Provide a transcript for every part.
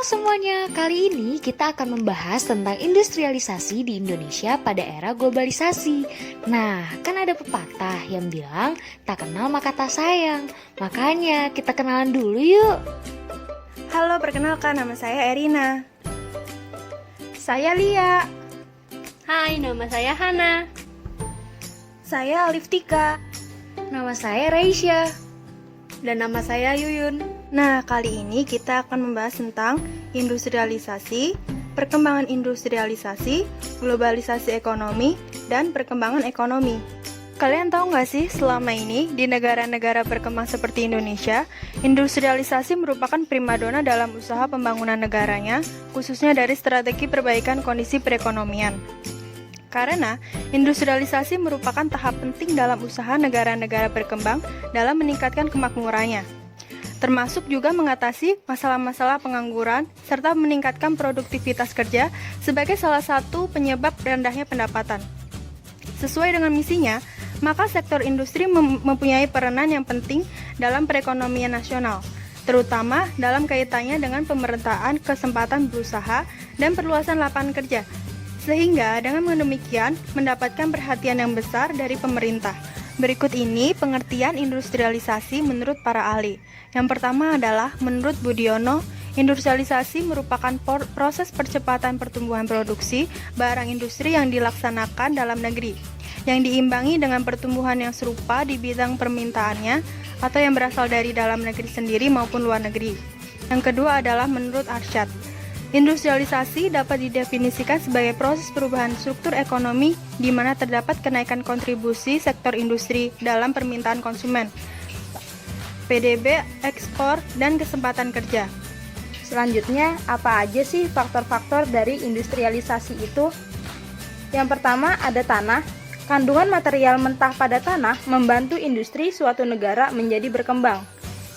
Halo semuanya, kali ini kita akan membahas tentang industrialisasi di Indonesia pada era globalisasi. Nah, kan ada pepatah yang bilang, tak kenal maka tak sayang. Makanya kita kenalan dulu yuk. Halo, perkenalkan nama saya Erina. Saya Lia. Hai, nama saya Hana. Saya Aliftika. Nama saya Raisya. Dan nama saya Yuyun. Nah, kali ini kita akan membahas tentang industrialisasi, perkembangan industrialisasi, globalisasi ekonomi, dan perkembangan ekonomi. Kalian tahu nggak sih, selama ini di negara-negara berkembang seperti Indonesia, industrialisasi merupakan primadona dalam usaha pembangunan negaranya, khususnya dari strategi perbaikan kondisi perekonomian. Karena industrialisasi merupakan tahap penting dalam usaha negara-negara berkembang dalam meningkatkan kemakmurannya, termasuk juga mengatasi masalah-masalah pengangguran serta meningkatkan produktivitas kerja sebagai salah satu penyebab rendahnya pendapatan. Sesuai dengan misinya, maka sektor industri mempunyai peranan yang penting dalam perekonomian nasional, terutama dalam kaitannya dengan pemerataan kesempatan berusaha dan perluasan lapangan kerja, sehingga dengan demikian mendapatkan perhatian yang besar dari pemerintah. Berikut ini pengertian industrialisasi menurut para ahli. Yang pertama adalah menurut Budiono, industrialisasi merupakan proses percepatan pertumbuhan produksi barang industri yang dilaksanakan dalam negeri, yang diimbangi dengan pertumbuhan yang serupa di bidang permintaannya atau yang berasal dari dalam negeri sendiri maupun luar negeri. Yang kedua adalah menurut Arsyad, industrialisasi dapat didefinisikan sebagai proses perubahan struktur ekonomi di mana terdapat kenaikan kontribusi sektor industri dalam permintaan konsumen, PDB, ekspor, dan kesempatan kerja. Selanjutnya, apa aja sih faktor-faktor dari industrialisasi itu? Yang pertama ada tanah. Kandungan material mentah pada tanah membantu industri suatu negara menjadi berkembang.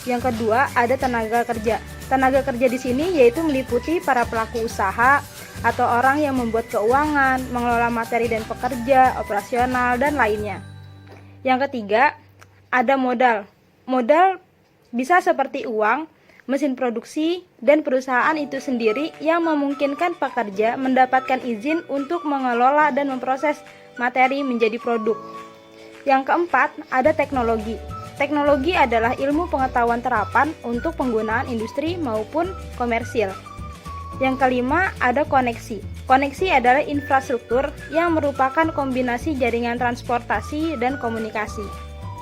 Yang kedua ada tenaga kerja. Tenaga kerja di sini yaitu meliputi para pelaku usaha atau orang yang membuat keuangan, mengelola materi dan pekerja, operasional, dan lainnya. Yang ketiga, ada modal. Modal bisa seperti uang, mesin produksi, dan perusahaan itu sendiri yang memungkinkan pekerja mendapatkan izin untuk mengelola dan memproses materi menjadi produk. Yang keempat, ada teknologi. Teknologi adalah ilmu pengetahuan terapan untuk penggunaan industri maupun komersil. Yang kelima, ada koneksi. Koneksi adalah infrastruktur yang merupakan kombinasi jaringan transportasi dan komunikasi.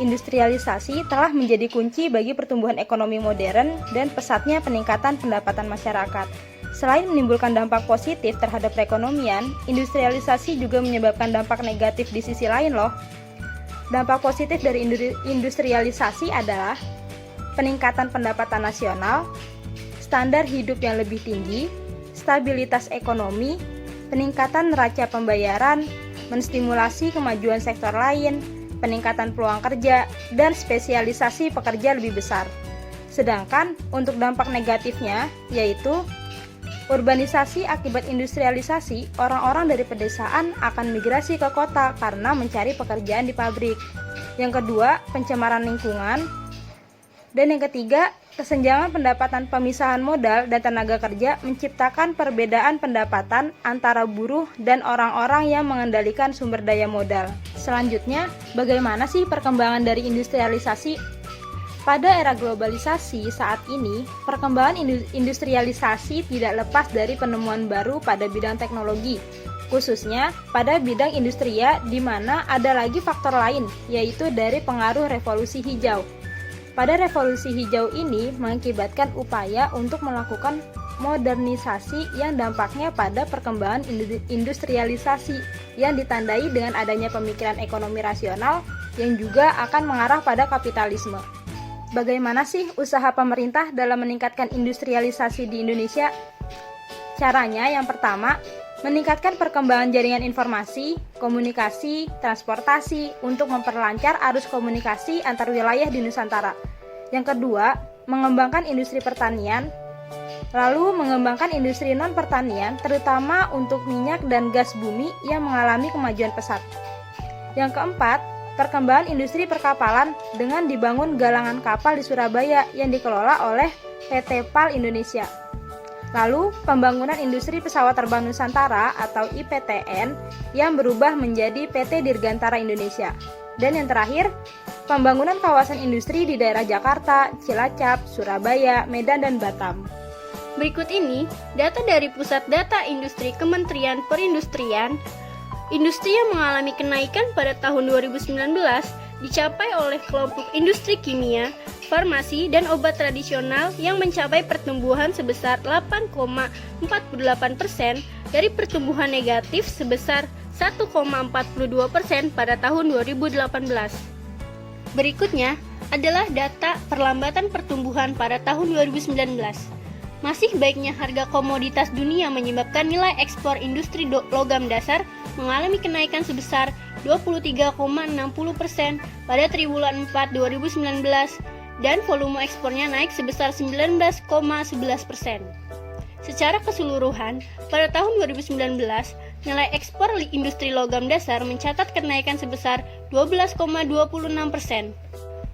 Industrialisasi telah menjadi kunci bagi pertumbuhan ekonomi modern dan pesatnya peningkatan pendapatan masyarakat. Selain menimbulkan dampak positif terhadap perekonomian, industrialisasi juga menyebabkan dampak negatif di sisi lain loh. Dampak positif dari industrialisasi adalah peningkatan pendapatan nasional, standar hidup yang lebih tinggi, stabilitas ekonomi, peningkatan neraca pembayaran, menstimulasi kemajuan sektor lain, peningkatan peluang kerja, dan spesialisasi pekerja lebih besar. Sedangkan untuk dampak negatifnya yaitu urbanisasi akibat industrialisasi, orang-orang dari pedesaan akan migrasi ke kota karena mencari pekerjaan di pabrik. Yang kedua, pencemaran lingkungan. Dan yang ketiga, kesenjangan pendapatan pemisahan modal dan tenaga kerja menciptakan perbedaan pendapatan antara buruh dan orang-orang yang mengendalikan sumber daya modal. Selanjutnya, bagaimana sih perkembangan dari industrialisasi? Pada era globalisasi saat ini, perkembangan industrialisasi tidak lepas dari penemuan baru pada bidang teknologi, khususnya pada bidang industria di mana ada lagi faktor lain, yaitu dari pengaruh revolusi hijau. Pada revolusi hijau ini mengakibatkan upaya untuk melakukan modernisasi yang dampaknya pada perkembangan industrialisasi yang ditandai dengan adanya pemikiran ekonomi rasional yang juga akan mengarah pada kapitalisme. Bagaimana sih usaha pemerintah dalam meningkatkan industrialisasi di Indonesia? Caranya yang pertama, meningkatkan perkembangan jaringan informasi, komunikasi, transportasi untuk memperlancar arus komunikasi antar wilayah di Nusantara. Yang kedua, mengembangkan industri pertanian, lalu mengembangkan industri non-pertanian terutama untuk minyak dan gas bumi yang mengalami kemajuan pesat. Yang keempat, perkembangan industri perkapalan dengan dibangun galangan kapal di Surabaya yang dikelola oleh PT PAL Indonesia. Lalu, pembangunan industri pesawat terbang Nusantara atau IPTN yang berubah menjadi PT Dirgantara Indonesia. Dan yang terakhir, pembangunan kawasan industri di daerah Jakarta, Cilacap, Surabaya, Medan, dan Batam. Berikut ini data dari Pusat Data Industri Kementerian Perindustrian. Industri yang mengalami kenaikan pada tahun 2019 dicapai oleh kelompok industri kimia, farmasi, dan obat tradisional yang mencapai pertumbuhan sebesar 8,48% dari pertumbuhan negatif sebesar 1,42% pada tahun 2018. Berikutnya adalah data perlambatan pertumbuhan pada tahun 2019. Masih baiknya harga komoditas dunia menyebabkan nilai ekspor industri logam dasar mengalami kenaikan sebesar 23,60% pada triwulan 4 2019 dan volume ekspornya naik sebesar 19,11%. Secara keseluruhan, pada tahun 2019, nilai ekspor industri logam dasar mencatat kenaikan sebesar 12,26%.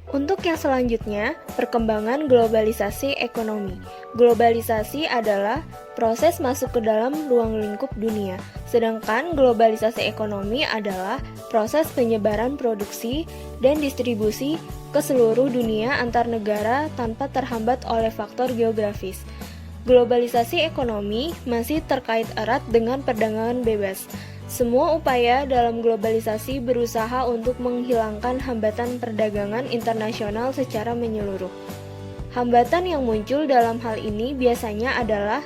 Untuk yang selanjutnya, perkembangan globalisasi ekonomi. Globalisasi adalah proses masuk ke dalam ruang lingkup dunia, sedangkan globalisasi ekonomi adalah proses penyebaran produksi dan distribusi ke seluruh dunia antar negara tanpa terhambat oleh faktor geografis. Globalisasi ekonomi masih terkait erat dengan perdagangan bebas. Semua upaya dalam globalisasi berusaha untuk menghilangkan hambatan perdagangan internasional secara menyeluruh. Hambatan yang muncul dalam hal ini biasanya adalah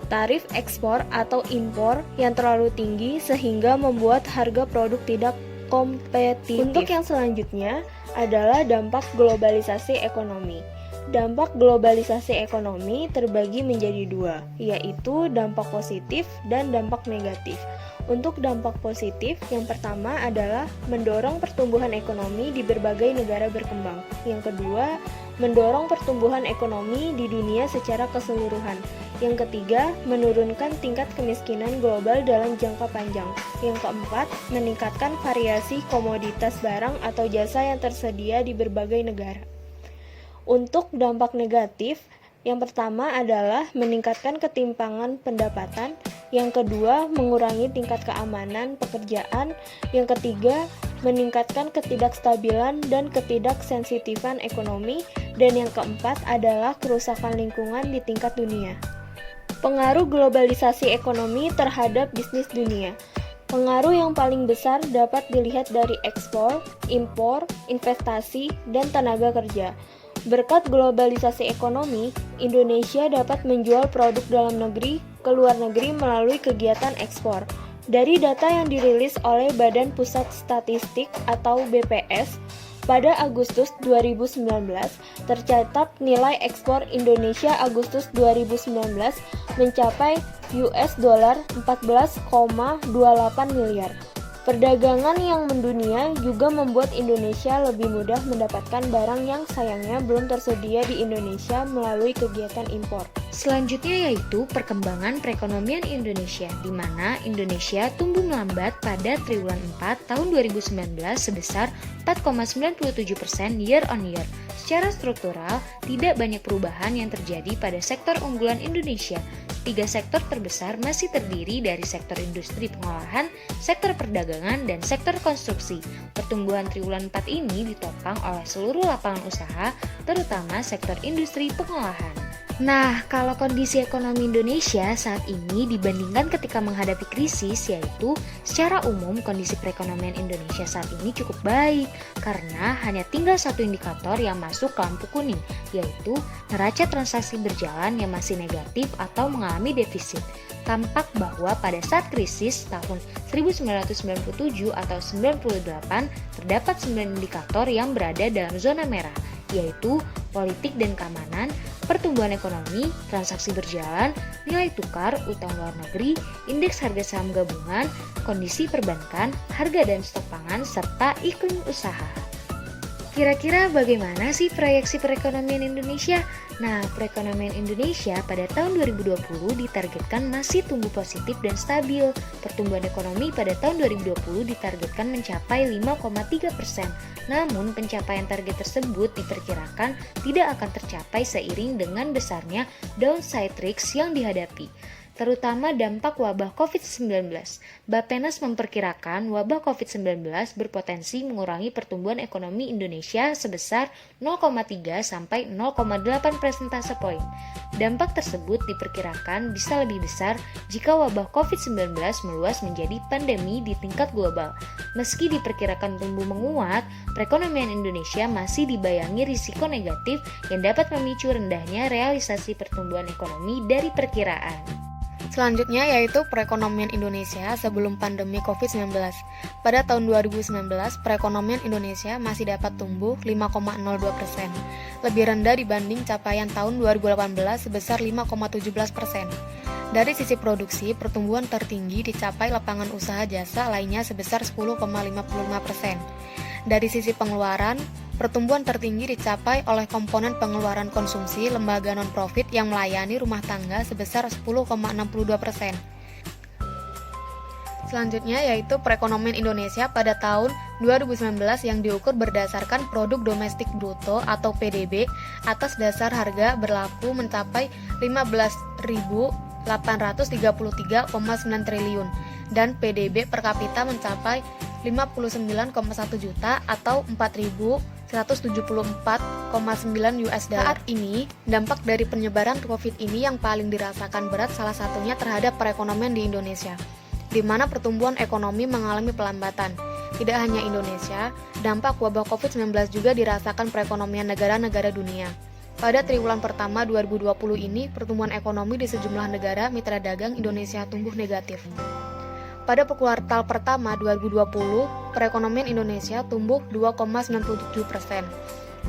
tarif ekspor atau impor yang terlalu tinggi sehingga membuat harga produk tidak kompetitif. Untuk yang selanjutnya adalah dampak globalisasi ekonomi. Dampak globalisasi ekonomi terbagi menjadi dua, yaitu dampak positif dan dampak negatif. Untuk dampak positif, yang pertama adalah mendorong pertumbuhan ekonomi di berbagai negara berkembang. Yang kedua, mendorong pertumbuhan ekonomi di dunia secara keseluruhan. Yang ketiga, menurunkan tingkat kemiskinan global dalam jangka panjang. Yang keempat, meningkatkan variasi komoditas barang atau jasa yang tersedia di berbagai negara. Untuk dampak negatif, yang pertama adalah meningkatkan ketimpangan pendapatan, yang kedua mengurangi tingkat keamanan pekerjaan, yang ketiga meningkatkan ketidakstabilan dan ketidaksensitifan ekonomi, dan yang keempat adalah kerusakan lingkungan di tingkat dunia. Pengaruh globalisasi ekonomi terhadap bisnis dunia. Pengaruh yang paling besar dapat dilihat dari ekspor, impor, investasi, dan tenaga kerja. Berkat globalisasi ekonomi, Indonesia dapat menjual produk dalam negeri ke luar negeri melalui kegiatan ekspor. Dari data yang dirilis oleh Badan Pusat Statistik atau BPS, pada Agustus 2019, tercatat nilai ekspor Indonesia Agustus 2019 mencapai US dollar 14,28 miliar. Perdagangan yang mendunia juga membuat Indonesia lebih mudah mendapatkan barang yang sayangnya belum tersedia di Indonesia melalui kegiatan impor. Selanjutnya yaitu perkembangan perekonomian Indonesia, di mana Indonesia tumbuh melambat pada triwulan 4 tahun 2019 sebesar 4,97% year on year. Secara struktural, tidak banyak perubahan yang terjadi pada sektor unggulan Indonesia. 3 sektor terbesar masih terdiri dari sektor industri pengolahan, sektor perdagangan, dan sektor konstruksi. Pertumbuhan triwulan 4 ini ditopang oleh seluruh lapangan usaha, terutama sektor industri pengolahan. Nah, kalau kondisi ekonomi Indonesia saat ini dibandingkan ketika menghadapi krisis, yaitu secara umum kondisi perekonomian Indonesia saat ini cukup baik karena hanya tinggal satu indikator yang masuk ke lampu kuning, yaitu neraca transaksi berjalan yang masih negatif atau mengalami defisit. Tampak bahwa pada saat krisis tahun 1997 atau 98 terdapat 9 indikator yang berada dalam zona merah, yaitu politik dan keamanan, pertumbuhan ekonomi, transaksi berjalan, nilai tukar, utang luar negeri, indeks harga saham gabungan, kondisi perbankan, harga dan stok pangan, serta iklim usaha. Kira-kira bagaimana sih proyeksi perekonomian Indonesia? Nah, perekonomian Indonesia pada tahun 2020 ditargetkan masih tumbuh positif dan stabil. Pertumbuhan ekonomi pada tahun 2020 ditargetkan mencapai 5,3%. Namun, pencapaian target tersebut diperkirakan tidak akan tercapai seiring dengan besarnya downside risk yang dihadapi, terutama dampak wabah COVID-19. Bappenas memperkirakan wabah COVID-19 berpotensi mengurangi pertumbuhan ekonomi Indonesia sebesar 0,3 sampai 0,8 persentase poin. Dampak tersebut diperkirakan bisa lebih besar jika wabah COVID-19 meluas menjadi pandemi di tingkat global. Meski diperkirakan tumbuh menguat, perekonomian Indonesia masih dibayangi risiko negatif yang dapat memicu rendahnya realisasi pertumbuhan ekonomi dari perkiraan. Selanjutnya yaitu perekonomian Indonesia sebelum pandemi COVID-19. Pada tahun 2019, perekonomian Indonesia masih dapat tumbuh 5,02%, lebih rendah dibanding capaian tahun 2018 sebesar 5,17%. Dari sisi produksi, pertumbuhan tertinggi dicapai lapangan usaha jasa lainnya sebesar 10,55%. Dari sisi pengeluaran, pertumbuhan tertinggi dicapai oleh komponen pengeluaran konsumsi lembaga non-profit yang melayani rumah tangga sebesar 10,62%. Selanjutnya yaitu perekonomian Indonesia pada tahun 2019 yang diukur berdasarkan produk domestik bruto atau PDB atas dasar harga berlaku mencapai 15.833,9 triliun dan PDB per kapita mencapai 59,1 juta atau 4.174,9 US dollar. Saat ini, dampak dari penyebaran COVID ini yang paling dirasakan berat salah satunya terhadap perekonomian di Indonesia, di mana pertumbuhan ekonomi mengalami pelambatan. Tidak hanya Indonesia, dampak wabah COVID-19 juga dirasakan perekonomian negara-negara dunia. Pada triwulan pertama 2020 ini, pertumbuhan ekonomi di sejumlah negara mitra dagang Indonesia tumbuh negatif. Pada kuartal pertama 2020, perekonomian Indonesia tumbuh 2,97%.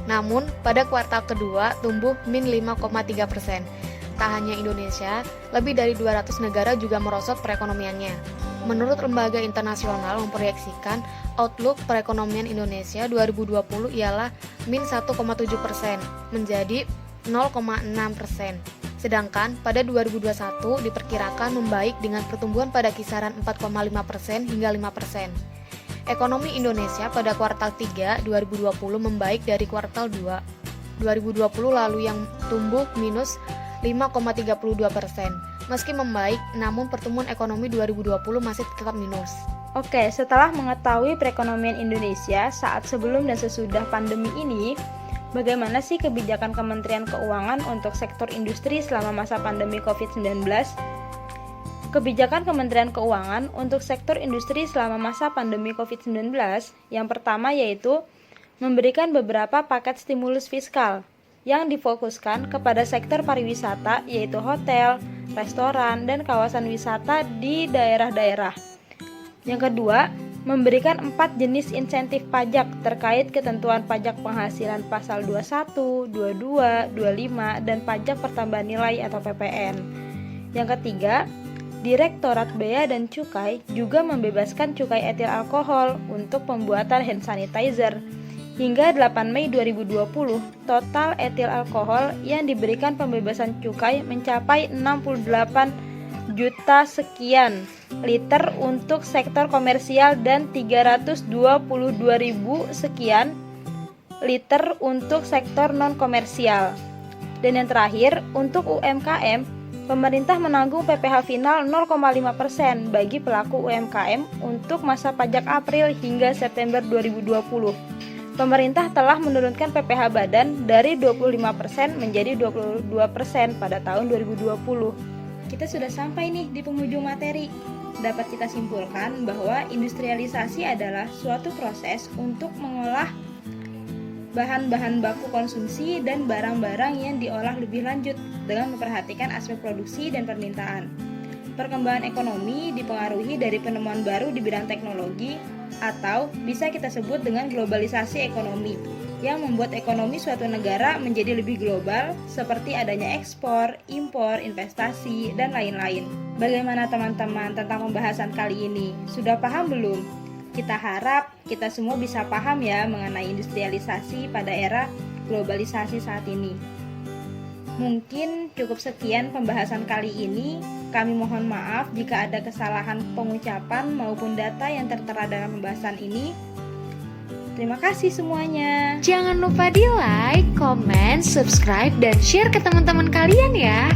Namun, pada kuartal kedua tumbuh min 5,3%. Tak hanya Indonesia, lebih dari 200 negara juga merosot perekonomiannya. Menurut lembaga internasional memproyeksikan outlook perekonomian Indonesia 2020 ialah min 1,7% menjadi 0,6%. Sedangkan pada 2021 diperkirakan membaik dengan pertumbuhan pada kisaran 4,5% hingga 5%. Ekonomi Indonesia pada kuartal 3 2020 membaik dari kuartal 2 2020 lalu yang tumbuh minus 5,32%. Meski membaik, namun pertumbuhan ekonomi 2020 masih tetap minus. Oke, setelah mengetahui perekonomian Indonesia saat sebelum dan sesudah pandemi ini, bagaimana sih kebijakan Kementerian Keuangan untuk sektor industri selama masa pandemi COVID-19? Kebijakan Kementerian Keuangan untuk sektor industri selama masa pandemi COVID-19 yang pertama yaitu memberikan beberapa paket stimulus fiskal yang difokuskan kepada sektor pariwisata yaitu hotel, restoran, dan kawasan wisata di daerah-daerah. Yang kedua, memberikan 4 jenis insentif pajak terkait ketentuan pajak penghasilan pasal 21, 22, 25, dan pajak pertambahan nilai atau PPN. Yang ketiga, Direktorat Bea dan Cukai juga membebaskan cukai etil alkohol untuk pembuatan hand sanitizer. Hingga 8 Mei 2020, total etil alkohol yang diberikan pembebasan cukai mencapai 68 juta sekian liter untuk sektor komersial dan 322.000 sekian liter untuk sektor non-komersial. Dan yang terakhir, untuk UMKM, pemerintah menanggung PPh final 0,5% bagi pelaku UMKM untuk masa pajak April hingga September 2020. Pemerintah telah menurunkan PPh badan dari 25% menjadi 22% pada tahun 2020. Kita sudah sampai nih di penghujung materi. Dapat kita simpulkan bahwa industrialisasi adalah suatu proses untuk mengolah bahan-bahan baku konsumsi dan barang-barang yang diolah lebih lanjut dengan memperhatikan aspek produksi dan permintaan. Perkembangan ekonomi dipengaruhi dari penemuan baru di bidang teknologi atau bisa kita sebut dengan globalisasi ekonomi yang membuat ekonomi suatu negara menjadi lebih global seperti adanya ekspor, impor, investasi, dan lain-lain. Bagaimana teman-teman tentang pembahasan kali ini? Sudah paham belum? Kita harap kita semua bisa paham ya mengenai industrialisasi pada era globalisasi saat ini. Mungkin cukup sekian pembahasan kali ini. Kami mohon maaf jika ada kesalahan pengucapan maupun data yang tertera dalam pembahasan ini. Terima kasih semuanya. Jangan lupa di like, comment, subscribe, dan share ke teman-teman kalian ya.